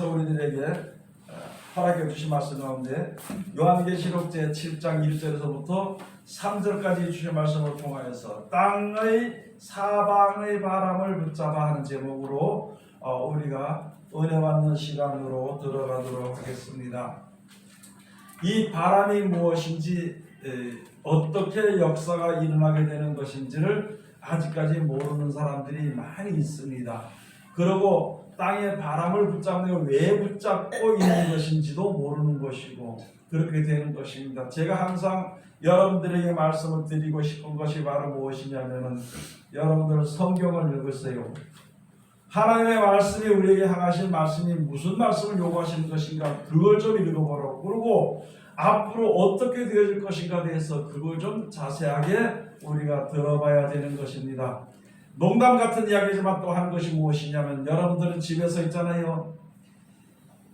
하나님께서 우리들에게 허락해 주신 말씀 가운데 요한계시록 제7장 1절에서부터 3절까지 주신 말씀을 통하여서 땅의 사방의 바람을 붙잡아 하는 제목으로 우리가 은혜 받는 시간으로 들어가도록 하겠습니다. 이 바람이 무엇인지 어떻게 역사가 일어나게 되는 것인지를 아직까지 모르는 사람들이 많이 있습니다. 그리고 땅에 바람을 붙잡는 게 왜 붙잡고 있는 것인지도 모르는 것이고 그렇게 되는 것입니다. 제가 항상 여러분들에게 말씀을 드리고 싶은 것이 바로 무엇이냐면은 여러분들 성경을 읽으세요. 하나님의 말씀이 우리에게 향하신 말씀이 무슨 말씀을 요구하시는 것인가 그걸 좀 읽어보라고, 그리고 앞으로 어떻게 되어질 것인가 대해서 그걸 좀 자세하게 우리가 들어봐야 되는 것입니다. 농담 같은 이야기지만 또 하는 것이 무엇이냐면 여러분들은 집에서 있잖아요.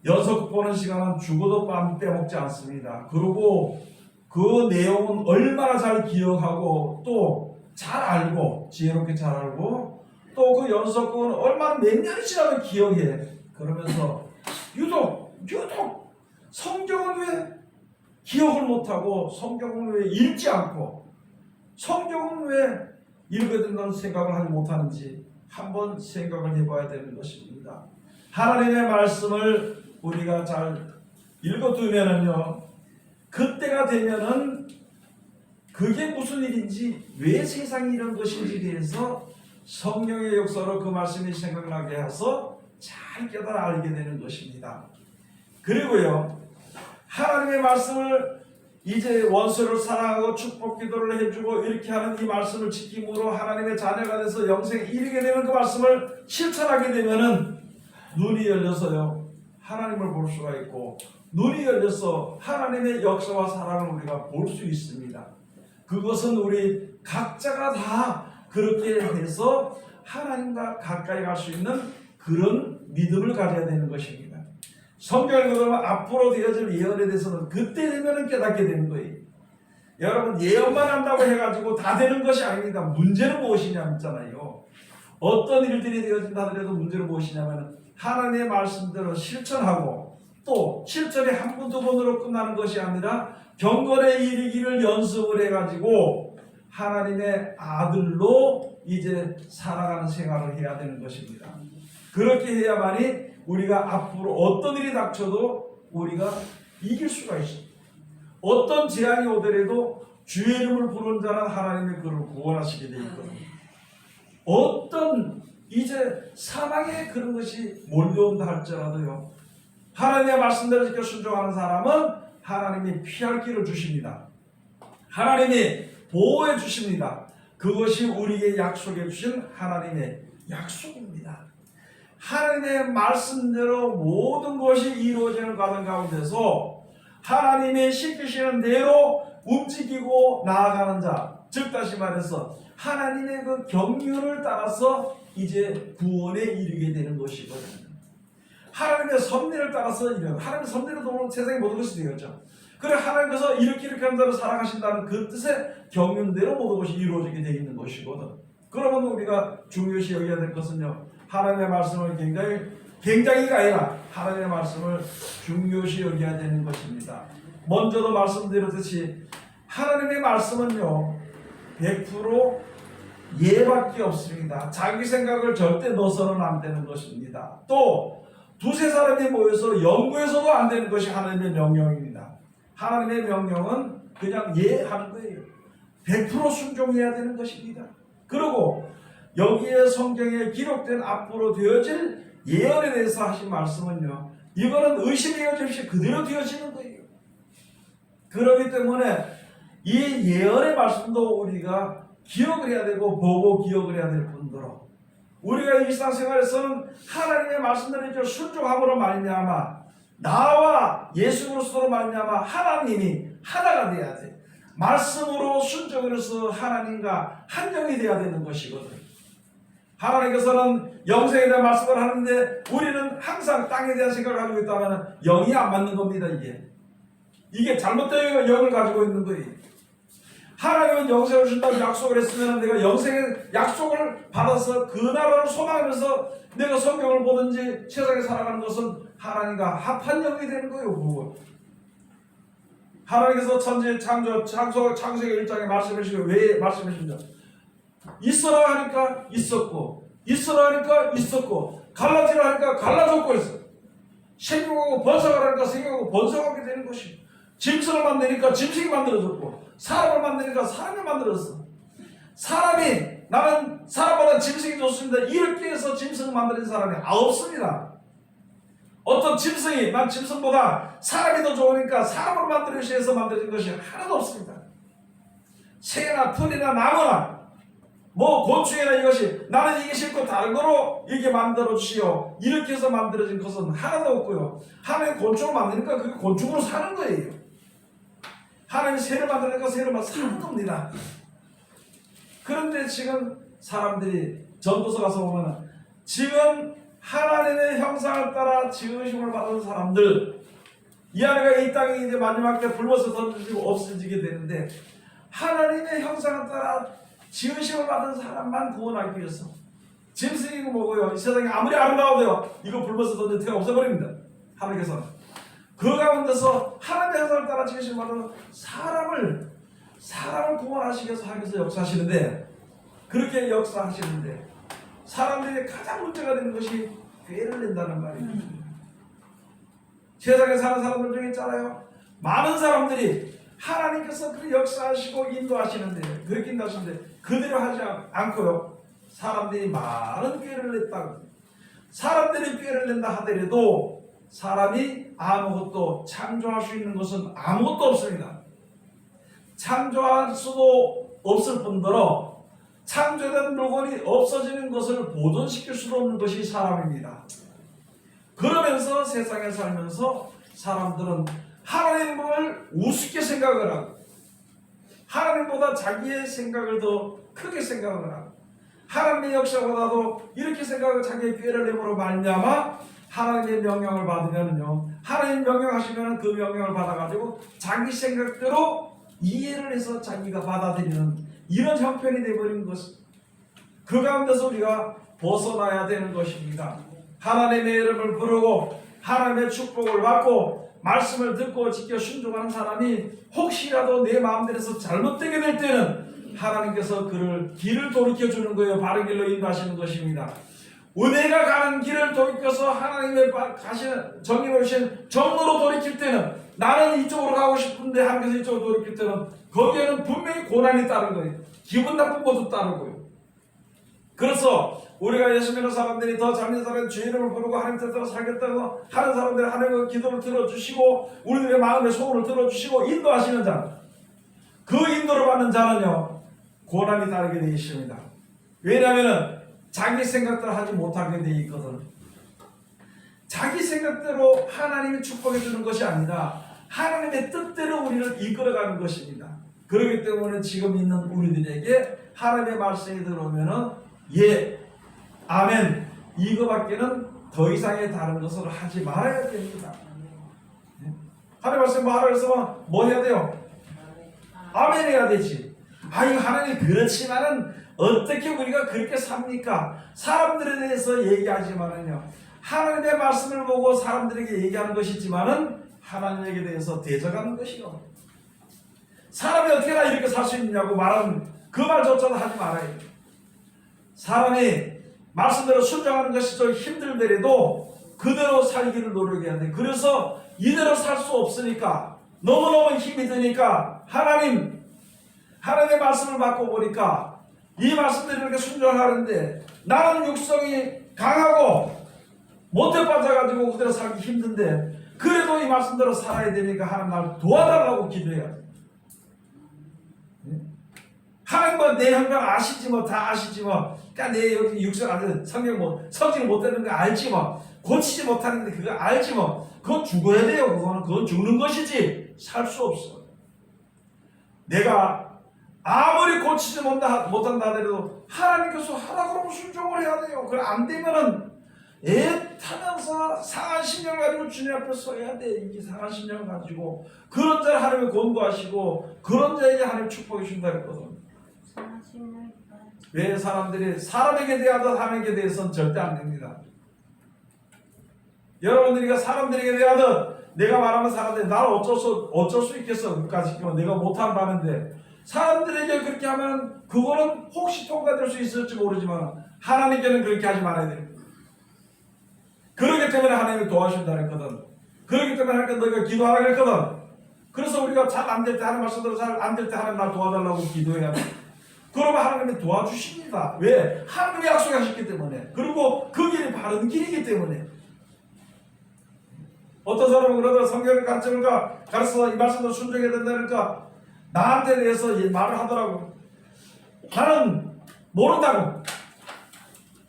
연속 보는 시간은 죽어도 밥 빼먹지 않습니다. 그리고 그 내용은 얼마나 잘 기억하고 또 잘 알고 지혜롭게 잘 알고 또 그 연속은 얼마나 몇 년이 지나면 기억해. 그러면서 유독 성경은 왜 기억을 못하고 성경은 왜 읽지 않고 성경은 왜 읽어야 된다는 생각을 하지 못하는지 한번 생각을 해봐야 되는 것입니다. 하나님의 말씀을 우리가 잘 읽어두면은요, 그때가 되면은 그게 무슨 일인지 왜 세상이 이런 것인지에 대해서 성령의 역사로 그 말씀이 생각나게 해서 잘 깨달아 알게 되는 것입니다. 그리고요, 하나님의 말씀을 이제 원수를 사랑하고 축복 기도를 해주고 이렇게 하는 이 말씀을 지킴으로 하나님의 자녀가 돼서 영생에 이르게 되는 그 말씀을 실천하게 되면은 눈이 열려서요 하나님을 볼 수가 있고 눈이 열려서 하나님의 역사와 사랑을 우리가 볼 수 있습니다. 그것은 우리 각자가 다 그렇게 해서 하나님과 가까이 갈 수 있는 그런 믿음을 가져야 되는 것입니다. 성경을 읽으면 앞으로 되어질 예언에 대해서는 그때 되면 깨닫게 되는 거예요. 여러분 예언만 한다고 해가지고 다 되는 것이 아닙니다. 문제는 무엇이냐 있잖아요. 어떤 일들이 되어진다 하더라도 문제는 무엇이냐면 하나님의 말씀대로 실천하고 또 실천이 한 번, 두 번으로 끝나는 것이 아니라 경건에 이르기를 연습을 해가지고 하나님의 아들로 이제 살아가는 생활을 해야 되는 것입니다. 그렇게 해야만이 우리가 앞으로 어떤 일이 닥쳐도 우리가 이길 수가 있습니다. 어떤 재앙이 오더라도 주의 이름을 부르는 자는 하나님의 그를 구원하시게 되어 있거든요. 어떤 이제 사망의 그런 것이 몰려온다 할지라도요, 하나님의 말씀대로 지켜 순종하는 사람은 하나님이 피할 길을 주십니다. 하나님이 보호해 주십니다. 그것이 우리에게 약속해 주신 하나님의 약속입니다. 하나님의 말씀대로 모든 것이 이루어지는 과정 가운데서 하나님의 시키시는 대로 움직이고 나아가는 자, 즉 다시 말해서 하나님의 그 경륜을 따라서 이제 구원에 이르게 되는 것이거든요. 하나님의 섭리를 따라서 하나님의 섭리를 도모는 세상의 모든 것이 되었죠. 그래 하나님께서 이렇게 하는 대로 살아가신다는 그 뜻의 경륜대로 모든 것이 이루어지게 되어 있는 것이거든. 그러면 우리가 중요시 여겨야 될 것은요, 하나님의 말씀을 굉장히가 아니라 하나님의 말씀을 중요시 여겨야 되는 것입니다. 먼저도 말씀드렸듯이 하나님의 말씀은요 100% 예밖에 없습니다. 자기 생각을 절대 넣어서는 안 되는 것입니다. 또 두세 사람이 모여서 연구해서도 안 되는 것이 하나님의 명령입니다. 하나님의 명령은 그냥 예하는 거예요. 100% 순종해야 되는 것입니다. 그리고 여기에 성경에 기록된 앞으로 되어질 예언에 대해서 하신 말씀은요, 이거는 의심이 없이 그대로 되어지는 거예요. 그렇기 때문에 이 예언의 말씀도 우리가 기억을 해야 되고 보고 기억을 해야 될 뿐더러 우리가 일상생활에서는 하나님의 말씀대로 순종함으로 말미암아 나와 예수 그리스도로 말미암아 하나님이 하나가 돼야 돼. 말씀으로 순종을 해서 하나님과 한정이 돼야 되는 것이거든. 하나님께서는 영생에 대한 말씀을 하는데 우리는 항상 땅에 대한 생각을 가지고 있다면 영이 안 맞는 겁니다. 이게 잘못된 영을 가지고 있는 거예요. 하나님은 영생을 준다고 약속을 했으면 내가 영생의 약속을 받아서 그 나라를 소망하면서 내가 성경을 보든지 세상에 살아가는 것은 하나님과 합한 영이 되는 거예요. 그거. 하나님께서 천지 창세기 1장에 말씀하시고 왜 말씀하십니까? 있어라 하니까 있었고, 있어라 하니까 있었고, 갈라지라 하니까 갈라졌고 했어. 생육하고 번성하라 하니까 생육하고 번성하게 되는 것이. 짐승을 만드니까 짐승이 만들어졌고, 사람을 만드니까 사람이 만들어졌어. 사람이 나는 사람보다 짐승이 좋습니다 이렇게 해서 짐승을 만드는 사람이 없습니다. 어떤 짐승이 난 짐승보다 사람이 더 좋으니까 사람을 만들기 위해서 만들어진 것이 하나도 없습니다. 새나 풀이나 나무나 뭐 곤충이나 이것이 나는 이게 싫고 다른 거로 이게 만들어 주시오 이렇게 해서 만들어진 것은 하나도 없고요. 하나님 곤충을 만드니까 그게 곤충으로 사는 거예요. 하나님 새를 만드니까 새를 사는 겁니다. 그런데 지금 사람들이 전도서 가서 보면 지금 하나님의 형상을 따라 지으심을 받은 사람들 이 안에가 이 땅이 이제 마지막 때 불못에 던져지고 없어지게 되는데 하나님의 형상을 따라 지으심을 받은 사람만 구원하기 위해서 짐승이고 뭐고요. 이 세상이 아무리 아름다워도요. 이거 불못에 던져 태가 없애버립니다. 하나님께서는. 그 가운데서 하나님의 형상을 따라 지으심을 받은 사람을 구원하시기 위해서 하나님께서 역사하시는데 그렇게 역사하시는데 사람들이 가장 문제가 되는 것이 꾀를 낸다는 말입니다. 세상에 사는 사람들 중에 있잖아요. 많은 사람들이 하나님께서 그 역사하시고 인도하시는데 그렇게 인도하시는데 그대로 하지 않고요. 사람들이 많은 꾀를 냈다고. 사람들이 꾀를 낸다 하더라도 사람이 아무것도 창조할 수 있는 것은 아무것도 없습니다. 창조할 수도 없을 뿐더러 창조된 물건이 없어지는 것을 보존시킬 수도 없는 것이 사람입니다. 그러면서 세상에 살면서 사람들은 하나님을 우습게 생각을 하고 하나님보다 자기의 생각을 더 크게 생각을 하고 하나님의 역사보다도 이렇게 생각을 자기의 꾀를 내므로 말미암아 하나님의 명령을 받으면요 하나님 명령하시면 그 명령을 받아가지고 자기 생각대로 이해를 해서 자기가 받아들이는 이런 형편이 되어버린 것, 그 가운데서 우리가 벗어나야 되는 것입니다. 하나님의 이름을 부르고 하나님의 축복을 받고 말씀을 듣고 지켜 순종하는 사람이 혹시라도 내 마음대로서 잘못되게 될 때는 하나님께서 그를 길을 돌이켜주는 거예요. 바른 길로 인도하시는 것입니다. 은혜가 가는 길을 돌이켜서 하나님의 가시는 정의로 오신 정로로 돌이킬 때는 나는 이쪽으로 가고 싶은데 하나님께서 이쪽으로 돌이킬 때는 거기에는 분명히 고난이 따른 거예요. 기분 나쁜 것도 따르고요. 그래서 우리가 예수 믿는 사람들이 더 잘된 사람의 주의 이름을 부르고 하나님 뜻대로 살겠다고 하는 사람들이 하나님의 기도를 들어주시고 우리들의 마음의 소원을 들어주시고 인도하시는 자, 그 인도를 받는 자는요 고난이 따르게 되어 있습니다. 왜냐하면 자기 생각대로 하지 못하게 되어 있거든. 자기 생각대로 하나님이 축복해 주는 것이 아니라 하나님의 뜻대로 우리를 이끌어가는 것입니다. 그렇기 때문에 지금 있는 우리들에게 하나님의 말씀이 들어오면은 예, 아멘 이거밖에는 더 이상의 다른 것을 하지 말아야 됩니다. 하나님 말씀 뭐 하라 그래서 뭐 해야 돼요? 아멘 해야 되지. 아니 하나님 그렇지만은 어떻게 우리가 그렇게 삽니까? 사람들에 대해서 얘기하지만은요 하나님의 말씀을 보고 사람들에게 얘기하는 것이지만은 하나님에게 대해서 대적하는 것이요. 사람이 어떻게 나 이렇게 살 수 있느냐고 말하는 그 말조차도 하지 말아야 돼요. 사람이 말씀대로 순종하는 것이 좀 힘들더라도 그대로 살기를 노력해야 돼. 그래서 이대로 살 수 없으니까 너무너무 힘이 드니까 하나님의 말씀을 받고 보니까 이 말씀대로 이렇게 순종하는데 나는 육성이 강하고 못해 빠져가지고 그대로 살기 힘든데 그래도 이 말씀대로 살아야 되니까 하나님 날 도와달라고 기도해야 돼. 하나님 뭐 내 형편 아시지 뭐 다 아시지 뭐 그러니까 내 여기 육성 안에 성경 뭐 성질 못되는 거 알지 뭐 고치지 못하는데 그거 알지 뭐 그건 죽어야 돼요. 그건 죽는 것이지 살 수 없어. 내가 아무리 고치지 못한다 하더라도 하나님께서 하라 그러면 순종을 해야 돼요. 그래 안 되면은 애타면서 상한 심령을 가지고 주님 앞에 서야 돼. 이 상한 심령을 가지고 그런 자를 하나님이 권고하시고 그런 자에게 하나님 축복해 준다 했거든. 왜 사람들이 사람에게 대하든 하나님께 대해서는 절대 안 됩니다. 여러분들이 사람들에게 대하든 내가 말하는 사람들이 나를 어쩔 수 있겠어. 그까지 내가 못한다는데 사람들에게 그렇게 하면 그거는 혹시 통과될 수 있을지 모르지만 하나님께는 그렇게 하지 말아야 됩니다. 그렇기 때문에 하나님이 도와준다 했거든. 그렇기 때문에 하나님께 너희가 기도하라 그랬거든. 그래서 우리가 잘 안 될 때 하는 말씀대로 잘 안 될 때 하나님 날 도와달라고 기도해야 돼. 그러면 하나님이 도와주십니다. 왜? 하나님이 약속하셨기 때문에. 그리고 그 길이 바른 길이기 때문에. 어떤 사람은 그러더라. 성경의 관점을 가르쳐서 이 말씀도 순종해야 된다니까 나한테 대해서 말을 하더라고. 나는 모른다고.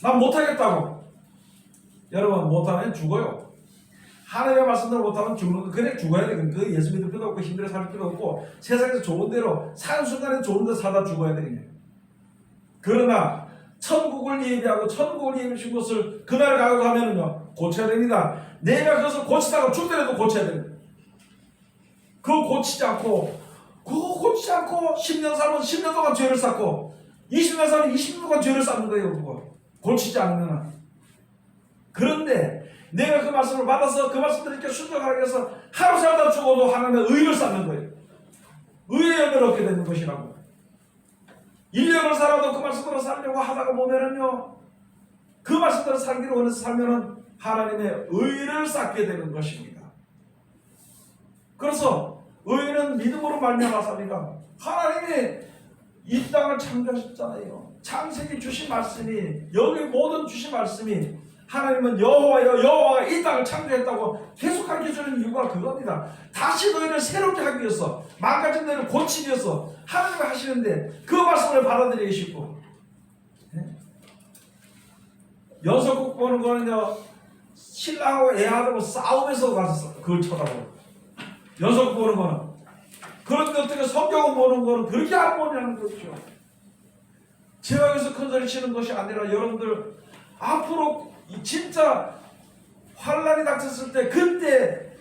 난 못하겠다고. 여러분 못하면 죽어요. 하나님의 말씀대로 못하면 죽는 거 그냥 죽어야 돼. 그 예수 믿을 필요도 없고 힘들어 살 필요도 없고 세상에서 좋은 대로 사는 순간에 좋은 데 살다 죽어야 돼. 그냥. 그러나 천국을 예비하고 천국을 예비하신 것을 그날 가고 하면은요 고쳐야 됩니다. 내가 그것을 고치다가 죽더라도 고쳐야 됩니다. 그거 고치지 않고 10년 살면 10년 동안 죄를 쌓고 20년 살면 20년 동안 죄를 쌓는 거예요. 그거 고치지 않으면. 그런데 내가 그 말씀을 받아서 그 말씀을 이렇게 순종하기 위해서 하루 살다 죽어도 하나님의 의를 쌓는 거예요. 의의 열매를 얻게 되는 것이라고. 1년을 살아도 그 말씀대로 살려고 하다가 보면은요 그 말씀대로 살기를 원해서 살면은 하나님의 의를 쌓게 되는 것입니다. 그래서 의는 믿음으로 말미암아서니까 하나님이 이 땅을 창조하셨잖아요. 창세기 주신 말씀이 여기 모든 주신 말씀이 하나님은 여호와여 여호와가 이 땅을 창조했다고 계속 가르쳐주는 이유가 그겁니다. 다시 너희를 새롭게 하기 위해서 망가진 너희를 고치기 위해서 하나님이 하시는데 그 말씀을 받아들이기 쉽고 연속극 보는 거는요 신랑하고 애하고 싸우면서 가서 그걸 쳐다보고 연속극 보는 거는 그런데 어떻게 성경을 보는 거는 그렇게 안 보냐는 거죠. 제가 여기서 큰소리 치는 것이 아니라 여러분들 앞으로 진짜 환란이 닥쳤을 때 그때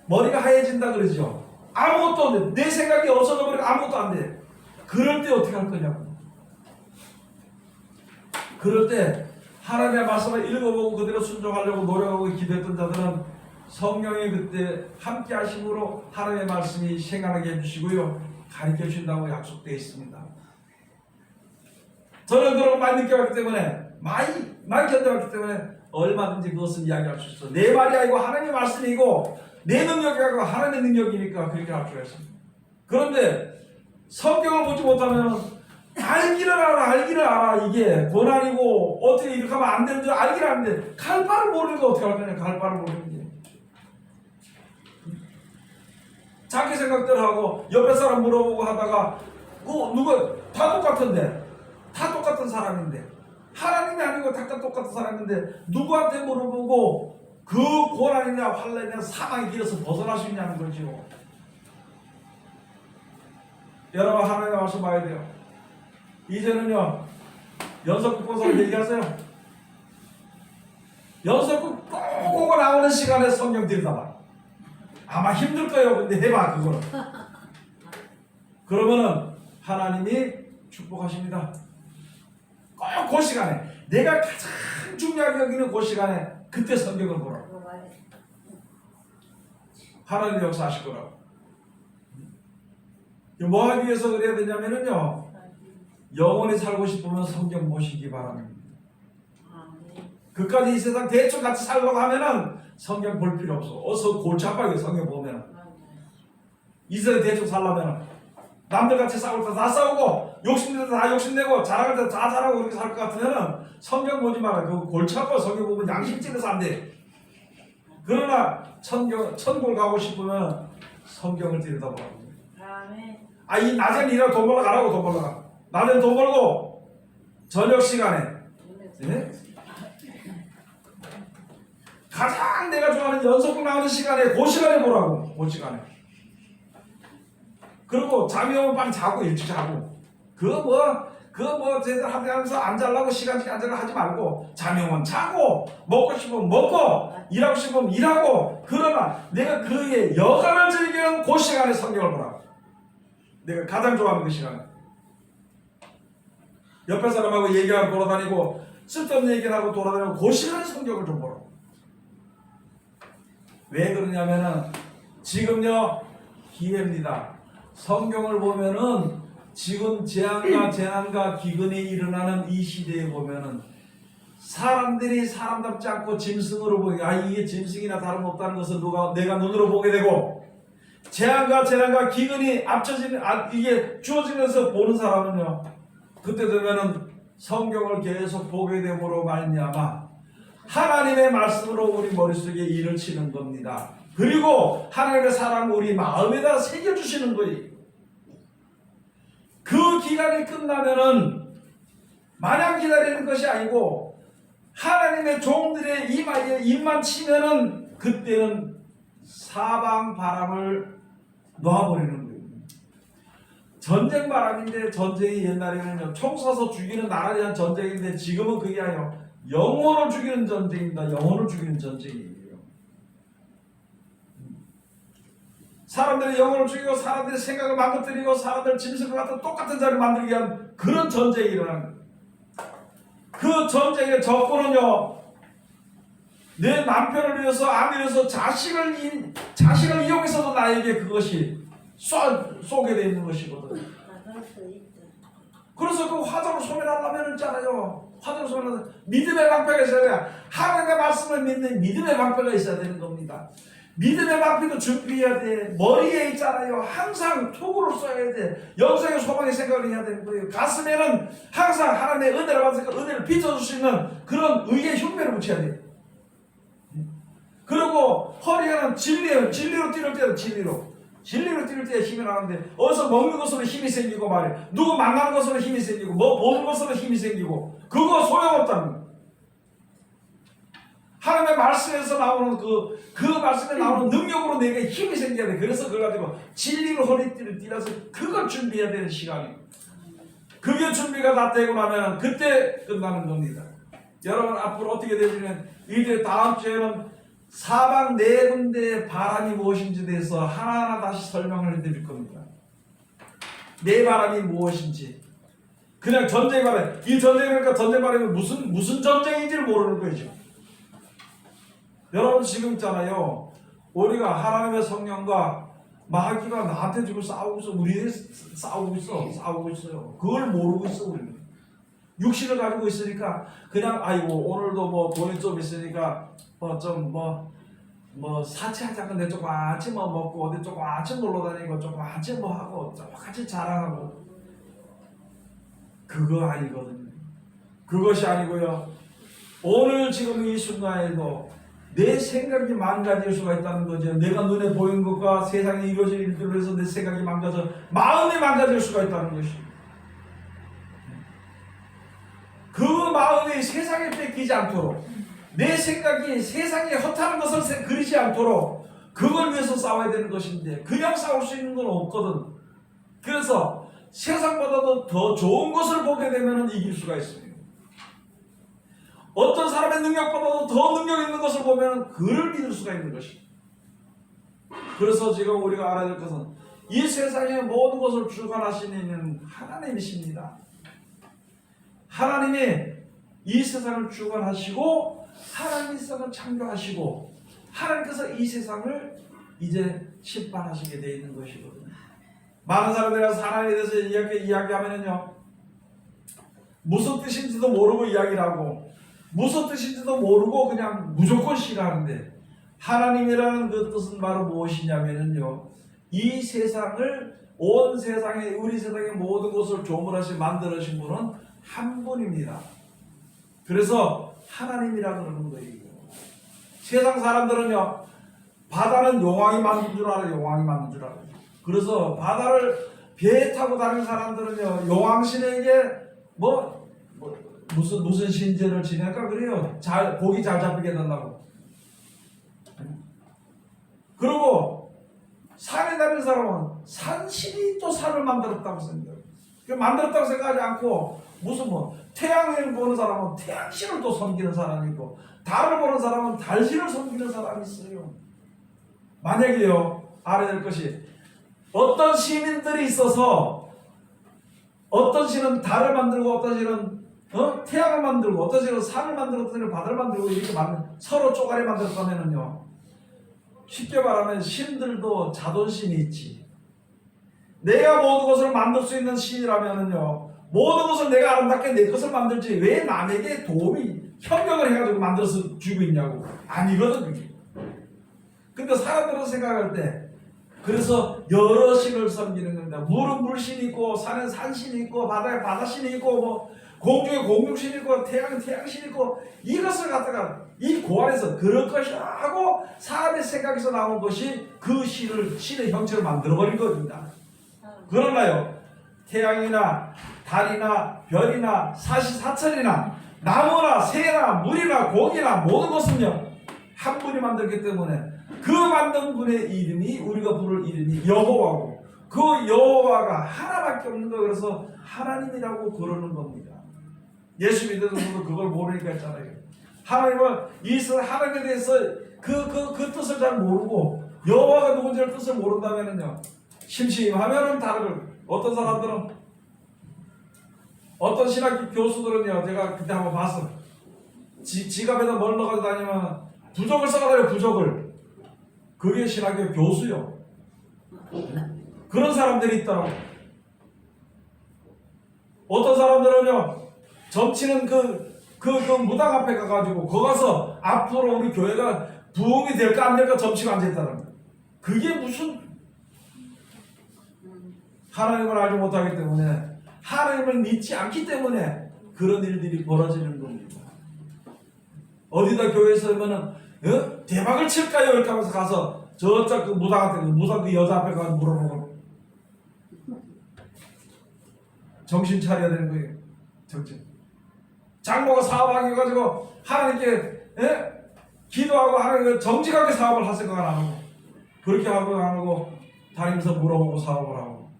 머리가 하얘진다 그러죠. 아무것도 안 돼. 내 생각이 없어져 버리고 아무것도 안 돼. 그럴 때 어떻게 할 거냐고. 그럴 때 하나님의 말씀을 읽어보고 그대로 순종하려고 노력하고 기도했던 자들은 성령이 그때 함께 하심으로 하나님의 말씀이 생각나게 해주시고요 가르쳐 주신다고 약속되어 있습니다. 저는 그런 거 많이 느껴봤기 때문에 많이 견뎌봤기 때문에 얼마든지 그것을 이야기할 수 있어. 내 말이 아니고 하나님의 말씀이고 내 능력이 아니고 하나님의 능력이니까 그렇게 할 수가 있습니다. 그런데 성경을 보지 못하면 알기를 알아. 이게 고난이고 어떻게 이렇게 하면 안 되는 줄 알기를 아는데 갈 바를 모르는 거 어떻게 할 거냐. 갈 바를 모르는 게 자기 생각대로 하고 옆에 사람 물어보고 하다가 누가 다 똑같은데 다 똑같은 사람인데 하나님이 아니고 다 똑같은 사람인데 누구한테 물어보고 그 고난이나 환난이나 사망의 길에서 벗어날 수 있냐는 거죠. 여러분 하나님의 말씀 봐야 돼요. 이제는요 연속극 보서 얘기하세요. 연속극 보고 나오는 시간에 성경 들여다봐. 아마 힘들 거예요. 근데 해봐 그거는. 그러면은 하나님이 축복하십니다. 꼭 그 시간에 내가 가장 중요하게 여기는 그 시간에 그때 성경을 보라고. 하나님 역사하실 거라고. 뭐 하기 위해서 그래야 되냐면은요 영원히 살고 싶으면 성경 보시기 바랍니다. 그까지 이 세상 대충 같이 살려고 하면은 성경 볼 필요 없어. 어서 골치 아파요 성경 보면은. 이 세상 대충 살려면은 남들 같이 싸울 때 다 싸우고 욕심낼 때 다 욕심내고 잘할 때 다 잘하고 그렇게 살 것 같으면은 성경 보지 마라. 그 골치 아파. 성경 보면 양심 찔러서 안 돼. 그러나 천국을 가고 싶으면 성경을 들여다보라고. 이 낮에는 일하러 돈 벌러 가라고. 돈 벌러 가. 낮에는 돈 벌고 저녁 시간에 네? 가장 내가 좋아하는 연속극 나오는 시간에 그 시간에 보라고. 그 시간에. 그리고 잠이 오면 빨리 자고 일찍 자고. 그거 뭐 그거 뭐 쟤들 하면서 안 잘라고 시간씩 안 잘라 하지 말고 자면 자고 먹고 싶으면 먹고 일하고 싶으면 일하고 그러나 내가 그의 여가를 즐기는 그 시간에 성경을 보라. 내가 가장 좋아하는 그 시간. 옆에 사람하고 얘기하고 돌아다니고 쓸데없는 얘기를 하고 돌아다니고 그 시간에 성경을 좀 보라. 왜 그러냐면은 지금요 기회입니다. 성경을 보면은 지금 재앙과 재난과 기근이 일어나는 이 시대에 보면은 사람들이 사람답지 않고 짐승으로 보게 이게 짐승이나 다름없다는 것을 내가 눈으로 보게 되고 재앙과 재난과 기근이 앞쳐지는 이게 주어지면서 보는 사람은요 그때 되면은 성경을 계속 보게 되므로 말미암아 하나님의 말씀으로 우리 머릿속에 일을 치는 겁니다. 그리고 하나님의 사랑을 우리 마음에다 새겨주시는 거예요. 그 기간이 끝나면은 마냥 기다리는 것이 아니고 하나님의 종들의 이마에 입만 치면은 그때는 사방 바람을 놓아버리는 거예요. 전쟁 바람인데 전쟁이 옛날에는 총 쏴서 죽이는 나라에 대한 전쟁인데 지금은 그게 아니에요. 영혼을 죽이는 전쟁입니다. 영혼을 죽이는 전쟁이에요. 사람들의 영혼을 죽이고 사람들의 생각을 망가뜨리고 사람들 짐승과 같은 똑같은 자를 만들기 위한 그런 전쟁이 일어나는 거예요. 그 전쟁의 적군은요 내 남편을 위해서 아내를 위해서 자식을 이용해서도 나에게 그것이 쏘게 되어 있는 것이거든. 그래서 그 화두로 소멸하려면 있잖아요. 화두로 소멸하려면 믿음의 방패가 있어야 돼요. 하나님의 말씀을 믿는 믿음의 방패가 있어야 되는 겁니다. 믿음의 방패도 준비해야 돼. 머리에 있잖아요. 항상 톡으로 써야 돼. 영생의 소망의 생각을 해야 되는 거예요. 가슴에는 항상 하나님의 은혜를 받으니까 은혜를 비춰줄 수 있는 그런 의의 흉배를 붙여야 돼요. 그리고 허리에는 진리로 뛰를 때는 진리로 뛰를 때 힘이 나는데 어디서 먹는 것으로 힘이 생기고 말이에요. 누구 만나는 것으로 힘이 생기고 뭐 보는 것으로 힘이 생기고 그거 소용없다는 거예요. 하나님의 말씀에서 나오는 그 말씀에 나오는 능력으로 내게 힘이 생겨야 돼. 그래서 그걸 가지고 진리로 허리띠를 띠라서 그걸 준비해야 되는 시간이에요. 그게 준비가 다 되고 나면 그때 끝나는 겁니다. 여러분 앞으로 어떻게 되냐면 이제 다음 주에는 사방 네 군데의 바람이 무엇인지 대해서 하나하나 다시 설명을 해드릴 겁니다. 네 바람이 무엇인지 그냥 전쟁 바람 이 전쟁이니까 전쟁 바람이 무슨 전쟁인지를 모르는 거죠. 여러분 지금 있잖아요. 우리가 하나님의 성령과 마귀가 나한테 지금 싸우고 있어. 우리는 싸우고 있어요. 그걸 모르고 있어 우리는. 육신을 가지고 있으니까 그냥 아이고 오늘도 뭐 돈이 좀 있으니까 사치하자 근데 조금같이 뭐 먹고 어디 조금같이 놀러 다니고 조금같이 뭐 하고 조금같이 자랑하고 그거 아니거든요. 그것이 아니고요. 오늘 지금 이 순간에도 내 생각이 망가질 수가 있다는 거죠. 내가 눈에 보이는 것과 세상에 이루어질 일들로 해서 내 생각이 망가져 마음이 망가질 수가 있다는 것입니다. 그 마음이 세상에 뺏기지 않도록 내 생각이 세상에 허탄한 것을 그리지 않도록 그걸 위해서 싸워야 되는 것인데 그냥 싸울 수 있는 건 없거든. 그래서 세상보다도 더 좋은 것을 보게 되면 이길 수가 있습니다. 어떤 사람의 능력보다도 더 능력 있는 것을 보면 그를 믿을 수가 있는 것입니다. 그래서 지금 우리가 알아야 될 것은 이 세상의 모든 것을 주관하시는 하나님이십니다. 하나님이 이 세상을 주관하시고 하나님이 세상을 창조하시고 하나님께서 이 세상을 이제 심판하시게 되어 있는 것이거든요. 많은 사람들이 하나님에 대해서 이야기하면요 무슨 뜻인지도 모르고 이야기를 하고 무슨 뜻인지도 모르고 그냥 무조건 싫어하는데 하나님이라는 그 뜻은 바로 무엇이냐면요 이 세상을 온 세상에 우리 세상의 모든 것을 조물하시 만들으신 분은 한 분입니다. 그래서 하나님이라 그러는 거예요. 세상 사람들은요 바다는 용왕이 만든 줄 알아요. 용왕이 만든 줄 알아요. 그래서 바다를 배에 타고 다니는 사람들은요 용왕신에게 무슨 신제를 지낼까 그래요. 고기 잘 잡히게 해달라고. 그리고 산에 다니는 사람은 산신이 또 산을 만들었다고 생각해요. 만들었다고 생각하지 않고 무슨 뭐 태양을 보는 사람은 태양신을 또 섬기는 사람이 있고 달을 보는 사람은 달신을 섬기는 사람이 있어요. 만약에요, 알아야 될 것이 어떤 시민들이 있어서 어떤 신은 달을 만들고 어떤 신은 태양을 만들고 어떤 신은 산을 만들고 어떤 신은 바다를 만들고 이렇게 서로 쪼가리 만들었다면요, 쉽게 말하면 신들도 자존심이 있지. 내가 모든 것을 만들 수 있는 신이라면요, 모든 것을 내가 아름답게 내 것을 만들지 왜 남에게 도움이 협력을 해가지고 만들어서 주고 있냐고. 아니거든 그게. 근데 사람들은 생각할 때 그래서 여러 신을 섬기는 겁니다. 물은 물신이 있고 산은 산신이 있고 바다에 바다신이 있고 뭐 공중에 공중신이 있고 태양은 태양신이 있고 이것을 갖다가 이 고안에서 그럴 것이라 하고 사람의 생각에서 나온 것이 그 신의 형체를 만들어버린 겁니다. 그러나요, 태양이나 달이나 별이나 사시사철이나 나무나 새나 물이나 공이나 모든 것은요 한 분이 만들기 때문에 그 만든 분의 이름이 우리가 부를 이름이 여호와고 그 여호와가 하나밖에 없는 거. 그래서 하나님이라고 그러는 겁니다. 예수 믿는 분도 그걸 모르니까 했잖아요. 하나님은 이스라엘 하나님에 대해서 그 뜻을 잘 모르고 여호와가 누군지를 뜻을 모른다면은요 심심하면은 다르고 어떤 사람들은 어떤 신학교 교수들은요 제가 그때 한번 봤어. 지갑에다 뭘 넣어가지고 다니면 부적을 써가지고 부적을. 그게 신학교 교수요. 그런 사람들이 있더라고. 어떤 사람들은요 점치는 그 무당 앞에 가가지고 거기 가서 앞으로 우리 교회가 부흥이 될까 안 될까 점치고 앉아있다는 거예요. 그게 무슨 하나님을 알지 못하기 때문에 하나님을 믿지 않기 때문에 그런 일들이 벌어지는 겁니다. 어디다 교회에서 하면은 대박을 칠까요? 이렇게 하면서 가서 저쪽 그 무당한테 무당 그 여자 앞에 가서 물어보고 정신 차려야 되는 거예요. 정신. 장모가 사업하기가지고 하나님께 기도하고 하나님께 정직하게 사업을 할 생각을 안 하고 그렇게 하고 안 하고 다니면서 물어보고 사업을 하고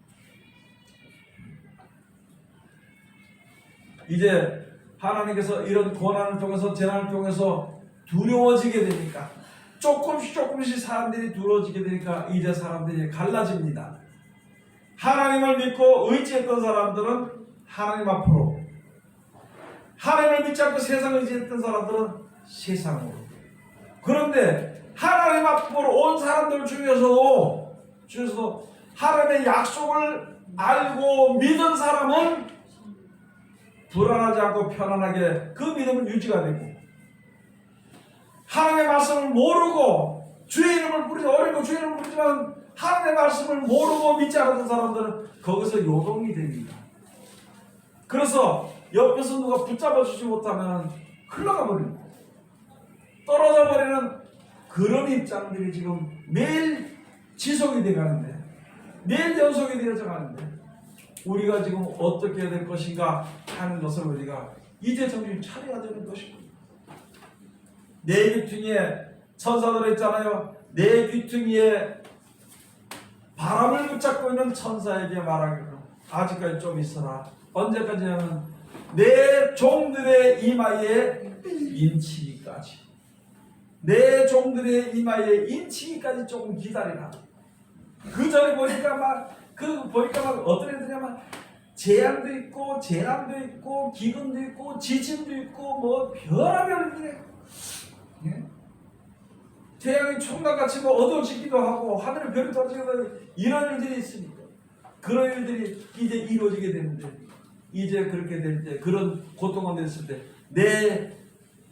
이제 하나님께서 이런 고난을 통해서 재난을 통해서 두려워지게 되니까 조금씩 사람들이 두려워지게 되니까 이제 사람들이 갈라집니다. 하나님을 믿고 의지했던 사람들은 하나님 앞으로, 하나님을 믿지 않고 세상을 의지했던 사람들은 세상으로. 그런데 하나님 앞으로 온 사람들 중에서도 하나님의 약속을 알고 믿은 사람은 불안하지 않고 편안하게 그 믿음은 유지가 되고, 하나님의 말씀을 모르고 주의 이름을 부르지 어리고 주의 이름을 부르지만 하나님의 말씀을 모르고 믿지 않았던 사람들은 거기서 요동이 됩니다. 그래서 옆에서 누가 붙잡아 주지 못하면 흘러가 버립니다. 떨어져 버리는 그런 입장들이 지금 매일 지속이 돼 가는데, 매일 연속이 되어져 가는데 우리가 지금 어떻게 해야 될 것인가 하는 것을 우리가 이제 정신 차려야 되는 것입니다. 내 귀퉁이에 천사들 있잖아요. 내 귀퉁이에 바람을 붙잡고 있는 천사에게 말하기로 아직까지 좀 있어라. 언제까지냐면 내 종들의 이마에 인치기까지. 내 종들의 이마에 인치기까지 조금 기다리라. 그 전에 보니까 막 어떤 애들이냐면 재앙도 있고 재난도 있고 기근도 있고 지진도 있고 뭐 별의별 일이 태양이 총각같이 뭐 어두워지기도 하고 하늘에 별이 떨어지기도 하고 이런 일들이 있으니까 그런 일들이 이제 이루어지게 되는데 이제 그렇게 될 때 그런 고통을 냈을 때 내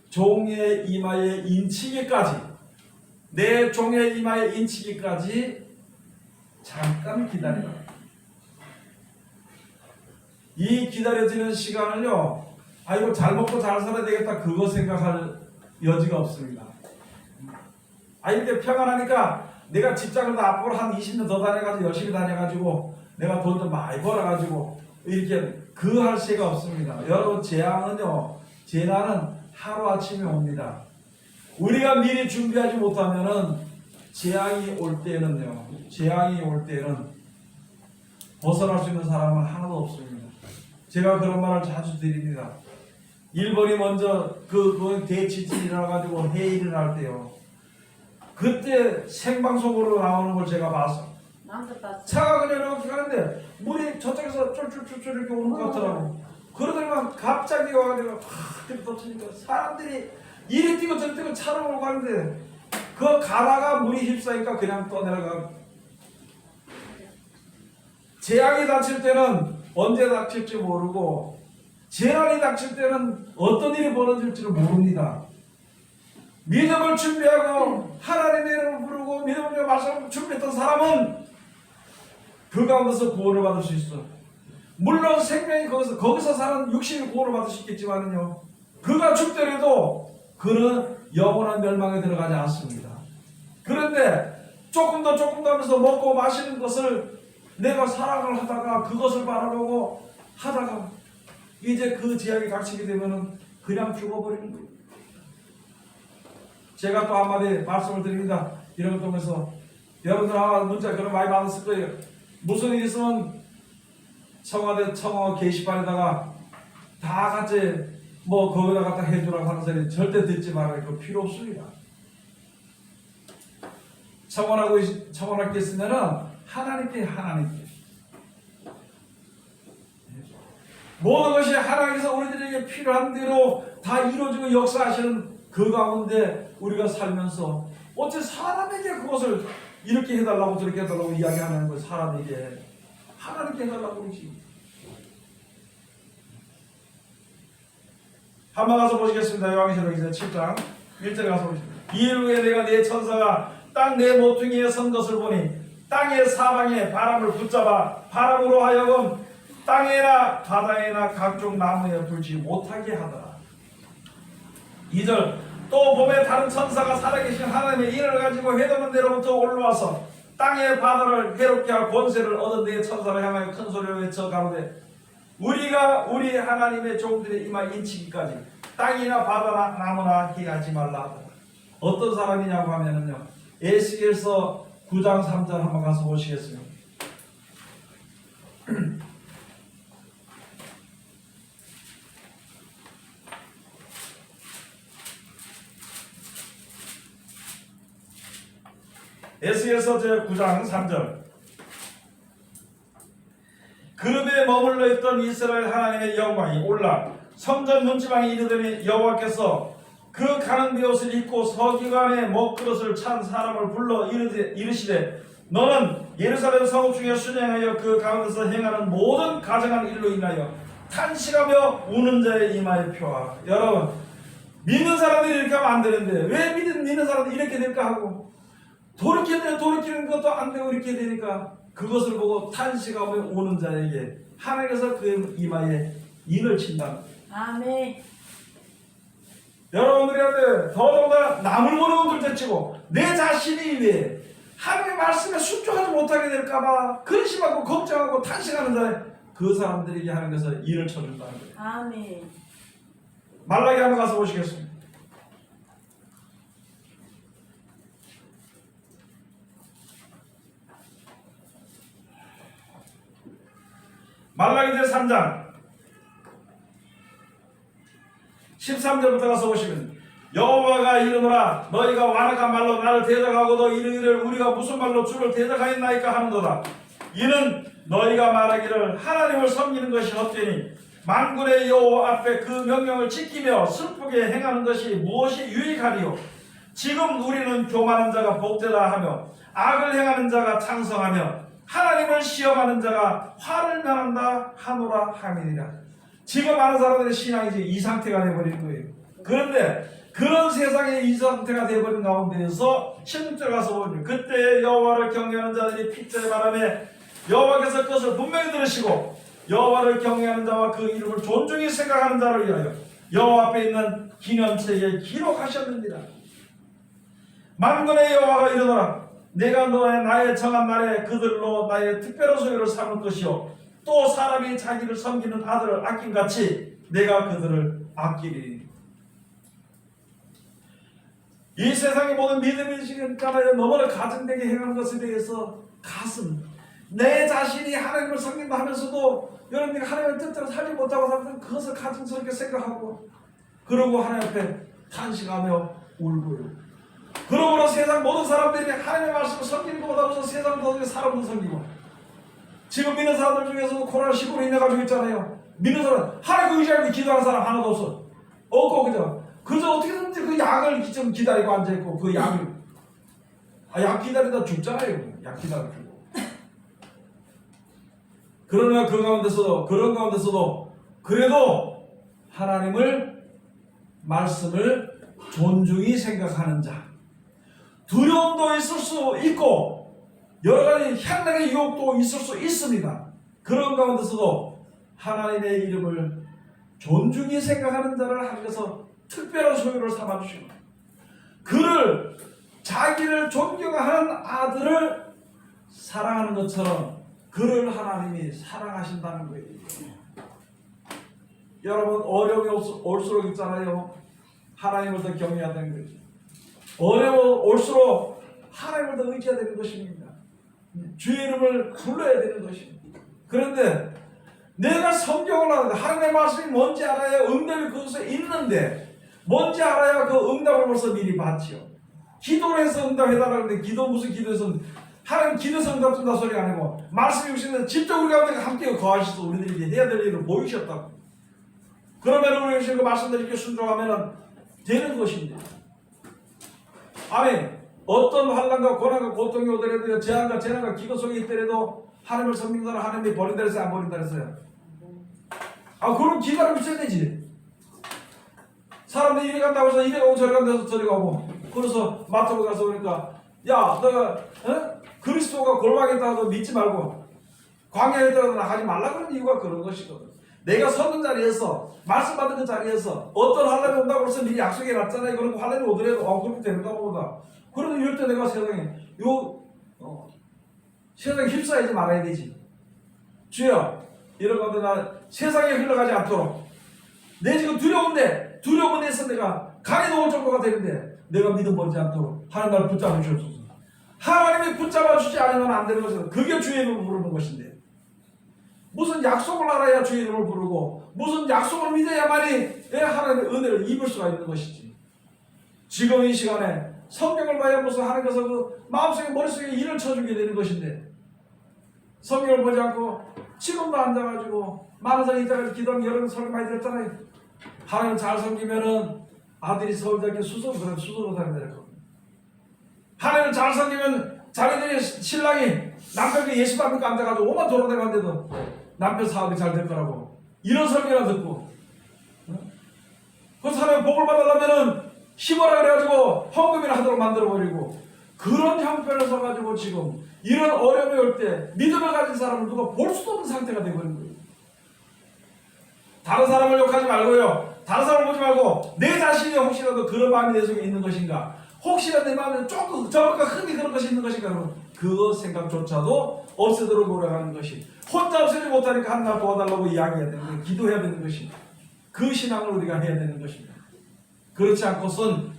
종의 이마에 인치기까지 내 종의 이마에 인치기까지 잠깐 기다려라. 이 기다려지는 시간을요 이거 잘 먹고 잘 살아야 되겠다 그거 생각할 여지가 없습니다. 이렇게 평안하니까 내가 직장을 앞으로 한 20년 더 다녀가지고 열심히 다녀가지고 내가 돈 좀 많이 벌어가지고 이렇게 그 할 새가 없습니다. 여러분 재난은 하루아침에 옵니다. 우리가 미리 준비하지 못하면은 재앙이 올 때는 벗어날 수 있는 사람은 하나도 없습니다. 제가 그런 말을 자주 드립니다. 일본이 먼저 그 대지진이라 가지고 해일을 할 때요. 그때 생방송으로 나오는 걸 제가 봤어. 차가 그냥 이렇게 가는데 물이 저쪽에서 쫄쫄쫄쫄 이렇게 오는 것 같더라고. 그러더니만 갑자기 와가지고 확 터치니까 사람들이 이리 뛰고 저리 뛰고 차로 몰고 가는데 그 가다가 물이 휩싸니까 그냥 떠내려가. 재앙이 닥칠 때는 언제 닥칠지 모르고 재난이 닥칠 때는 어떤 일이 벌어질지를 모릅니다. 믿음을 준비하고 하나님의 이름을 부르고 믿음을 말씀을 준비했던 사람은 그 가운데서 구원을 받을 수 있어. 물론 생명이 거기서 사는 육신이 구원을 받을 수 있겠지만요, 그가 죽더라도 그는 영원한 멸망에 들어가지 않습니다. 그런데 조금 더 하면서 먹고 마시는 것을 내가 사랑을 하다가 그것을 바라보고 하다가 이제 그 제약이 닥치게 되면은 그냥 죽어버리는 거예요. 제가 또 한마디 말씀을 드립니다. 이런 것 통해서 여러분들 아마 문자 그런 많이 받았을 거예요. 무슨 일 있으면 청와대 청어 게시판에다가 다 같이 거기다 갖다 해주라고 하는 소리 절대 듣지 말아요. 그거 필요 없습니다. 청원할 게 있으면은 하나님께 모든 것이 하나님께서 우리들에게 필요한 대로 다 이루어지고 역사하시는 그 가운데 우리가 살면서 어째 사람에게 그것을 이렇게 해달라고 저렇게 해달라고 이야기하는 거 사람에게 하나님께 해달라고 그러지. 한번 가서 보시겠습니다. 요한계시록 7장 1절에 가서 보시겠습니다. 이일 후에 내가 내 천사가 땅 내 모퉁이에 선 것을 보니 땅의 사방에 바람을 붙잡아 바람으로 하여금 땅에나 바다에나 각종 나무에 불지 못하게 하더라. 2절 또 봄에 다른 천사가 살아계신 하나님의 인을 가지고 해돋는 데로부터 올라와서 땅의 바다를 해롭게 할 권세를 얻은 네 천사를 향하여 큰 소리로 외쳐 가로되 우리가 우리 하나님의 종들의 이마 인치기까지 땅이나 바다나 나무나 해하지 말라 하더라. 어떤 사람이냐고 하면은요, 에스겔서 9장 3절 한번 가서 보시겠습니다. 에스겔서 9장 3절 그룹에 머물러 있던 이스라엘 하나님의 영광이 올라 성전 문지방에 이르더니 여호와께서 그 가는 베옷을 입고 서기관의 먹그릇을 찬 사람을 불러 이르시되 너는 예루살렘 성읍 중에 순행하여 그 가운데서 행하는 모든 가증한 일로 인하여 탄식하며 우는 자의 이마에 표하라. 여러분, 믿는 사람들이 이렇게 하면 안 되는데 왜 믿는 사람들이 이렇게 될까 하고 돌이키는 것도 안 되고 이렇게 되니까 그것을 보고 탄식하며 우는 자에게 하나님께서 그 이마에 인을 친다. 아멘. 여러분들이 할 때 더더군다나 남을 보는 것들 대치고 내 자신이 왜 하나님의 말씀에 순종하지 못하게 될까봐 근심하고 걱정하고 탄식하는 자에 그 사람들에게 하나님께서 인을 쳐준다는 거예요. 아멘. 말라기 한번 가서 보시겠습니다. 말라기 제 3장 13절부터 가서 보시면 여호와가 이르노라 너희가 완악한 말로 나를 대적하고도 이르기를 우리가 무슨 말로 주를 대적하였나이까 하는도다. 이는 너희가 말하기를 하나님을 섬기는 것이 헛되니 만군의 여호와 앞에 그 명령을 지키며 슬프게 행하는 것이 무엇이 유익하리요. 지금 우리는 교만한 자가 복되다 하며 악을 행하는 자가 창성하며 하나님을 시험하는 자가 화를 면한다 하노라 함이니라. 지금 많은 사람들의 신앙이 이제 이 상태가 되어버린 거예요. 그런데 그런 세상에 이 상태가 되어버린 가운데에서 16절 가서 보면 그때 여호와를 경외하는 자들이 핏자의 바람에 여호와께서 그것을 분명히 들으시고 여호와를 경외하는 자와 그 이름을 존중히 생각하는 자를 위하여 여호와 앞에 있는 기념책에 기록하셨느니라. 만군의 여호와가 이르노라 내가 나의 정한 날에 그들로 나의 특별한 소유를 삼을 것이요 또 사람이 자기를 섬기는 아들을 아낌같이 내가 그들을 아끼리니. 이 세상의 모든 믿음이 지금 너무나 가증되게 행하는 것에 대해서 가슴 내 자신이 하나님을 섬긴다 하면서도 여러분들이 하나님의 뜻대로 살지 못하고 살면 그것을 가증스럽게 생각하고 그러고 하나님 앞에 탄식하며 울고요. 그러므로 세상 모든 사람들이 하나님의 말씀을 섬기는 것보다 우선 세상 모든 사람도 섬기고 지금 믿는 사람들 중에서도 코로나19로 인해 가지고 있잖아요. 믿는 사람 하나님 의지하고 기도하는 사람 하나도 없어. 없고 그저 어떻게든지 그 약을 좀 기다리고 앉아있고 그 약을 약 기다리다 죽잖아요. 약 기다리고 그러나 그런 가운데서도 그래도 하나님을 말씀을 존중히 생각하는 자, 두려움도 있을 수 있고 여러 가지 향락의 유혹도 있을 수 있습니다. 그런 가운데서도 하나님의 이름을 존중히 생각하는 자를 하나님께서 특별한 소유를 삼아주시고 그를 자기를 존경하는 아들을 사랑하는 것처럼 그를 하나님이 사랑하신다는 거예요. 여러분 어려움이 올수록 있잖아요. 하나님을 더 경외해야 되는 거죠. 어려워 올수록 하나님을 더 의지해야 되는 것입니다. 주의 이름을 불러야 되는 것입니다. 그런데 내가 성경을 하는데 하나님의 말씀이 뭔지 알아야 응답이 그것에 있는데 뭔지 알아야 그 응답을 벌써 미리 받지요. 기도를 해서 응답해달라는데 기도 무슨 기도에서 하나님 기도에서 응답 준다 소리가 아니고 말씀이 오시는데 직접 우리 가운데 함께 거하셔서 우리들에게 해야 될 일을 보이셨다고. 그러면 우리 그 말씀들 이렇게 순종하면 되는 것입니다. 아멘. 어떤 환난과 고난과 고통이 오더라도 재앙과 재난과 기도 속에 있더라도 하나님을 섬기는 사람 하나님이 버린다 했어요? 안 버린다 했어요? 그럼 기다리고 있어야 되지. 사람들이 이리 간다고 해서 이리 가고 저리 간다고 해서 저리 가고 그래서 마트로 가서 그러니까 야 너가 그리스도가 골방에 있다고 믿지 말고 광야에 있다고 나가지 말라 그런 이유가 그런 것이거든. 내가 서는 자리에서 말씀 받은 그 자리에서 어떤 환란이 온다고 해서 미리 약속해 놨잖아요. 그런 환란이 오더라도 그렇게 되는가 보다. 그래도 이럴 때 내가 세상에 휩싸이지 말아야 되지. 주여 이런 것들 나 세상에 흘러가지 않도록 내 지금 두려운데 두려움에 대해서 내가 강에 놓을 정도가 되는데 내가 믿음 버리지 않도록 하나님 나를 붙잡아 주옵소서. 하나님이 붙잡아 주지 않으면 안 되는 것은 그게 주의 이름을 부르는 것인데 무슨 약속을 알아야 주의 이름을 부르고 무슨 약속을 믿어야만이 하나님의 은혜를 입을 수가 있는 것이지. 지금 이 시간에 성경을 봐야 무슨 하나님께서 그 마음속에 머릿속에 일을 쳐주게 되는 것인데 성경을 보지 않고 지금도 앉아가지고 많은 사람이 이때까지 기도하면 여러분 설교 많이 들었잖아요. 하나님 잘 섬기면은 아들이 서울대학교 수석으로 다니면 될 겁니다. 하나님을 잘 섬기면 자기들이 신랑이 남편이 예수 받으니까 앉아가지고 오만 돌아다니는데도 남편 사업이 잘 될 거라고 이런 설교나 듣고 그 사람이 복을 받으려면은 힘어라 그래가지고 헌금이나 하도록 만들어버리고 그런 형편을 써가지고 지금 이런 어려움이 올 때 믿음을 가진 사람을 누가 볼 수도 없는 상태가 되어버린 거예요. 다른 사람을 욕하지 말고요. 다른 사람을 보지 말고 내 자신이 혹시라도 그런 마음이 내 속에 있는 것인가 혹시라도 내 마음에 조금 저보다 흠이 그런 것이 있는 것인가 그러면 그 생각조차도 없애도록 노력하는 것이 혼자 없애지 못하니까 하나님 도와달라고 이야기해야 되는 거예요. 기도해야 되는 것입니다. 그 신앙을 우리가 해야 되는 것입니다. 그렇지 않고는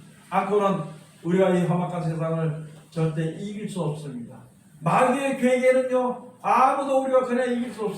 우리가 이 험악한 세상을 절대 이길 수 없습니다. 마귀의 괴계는요 아무도 우리가 그냥 이길 수 없습니다.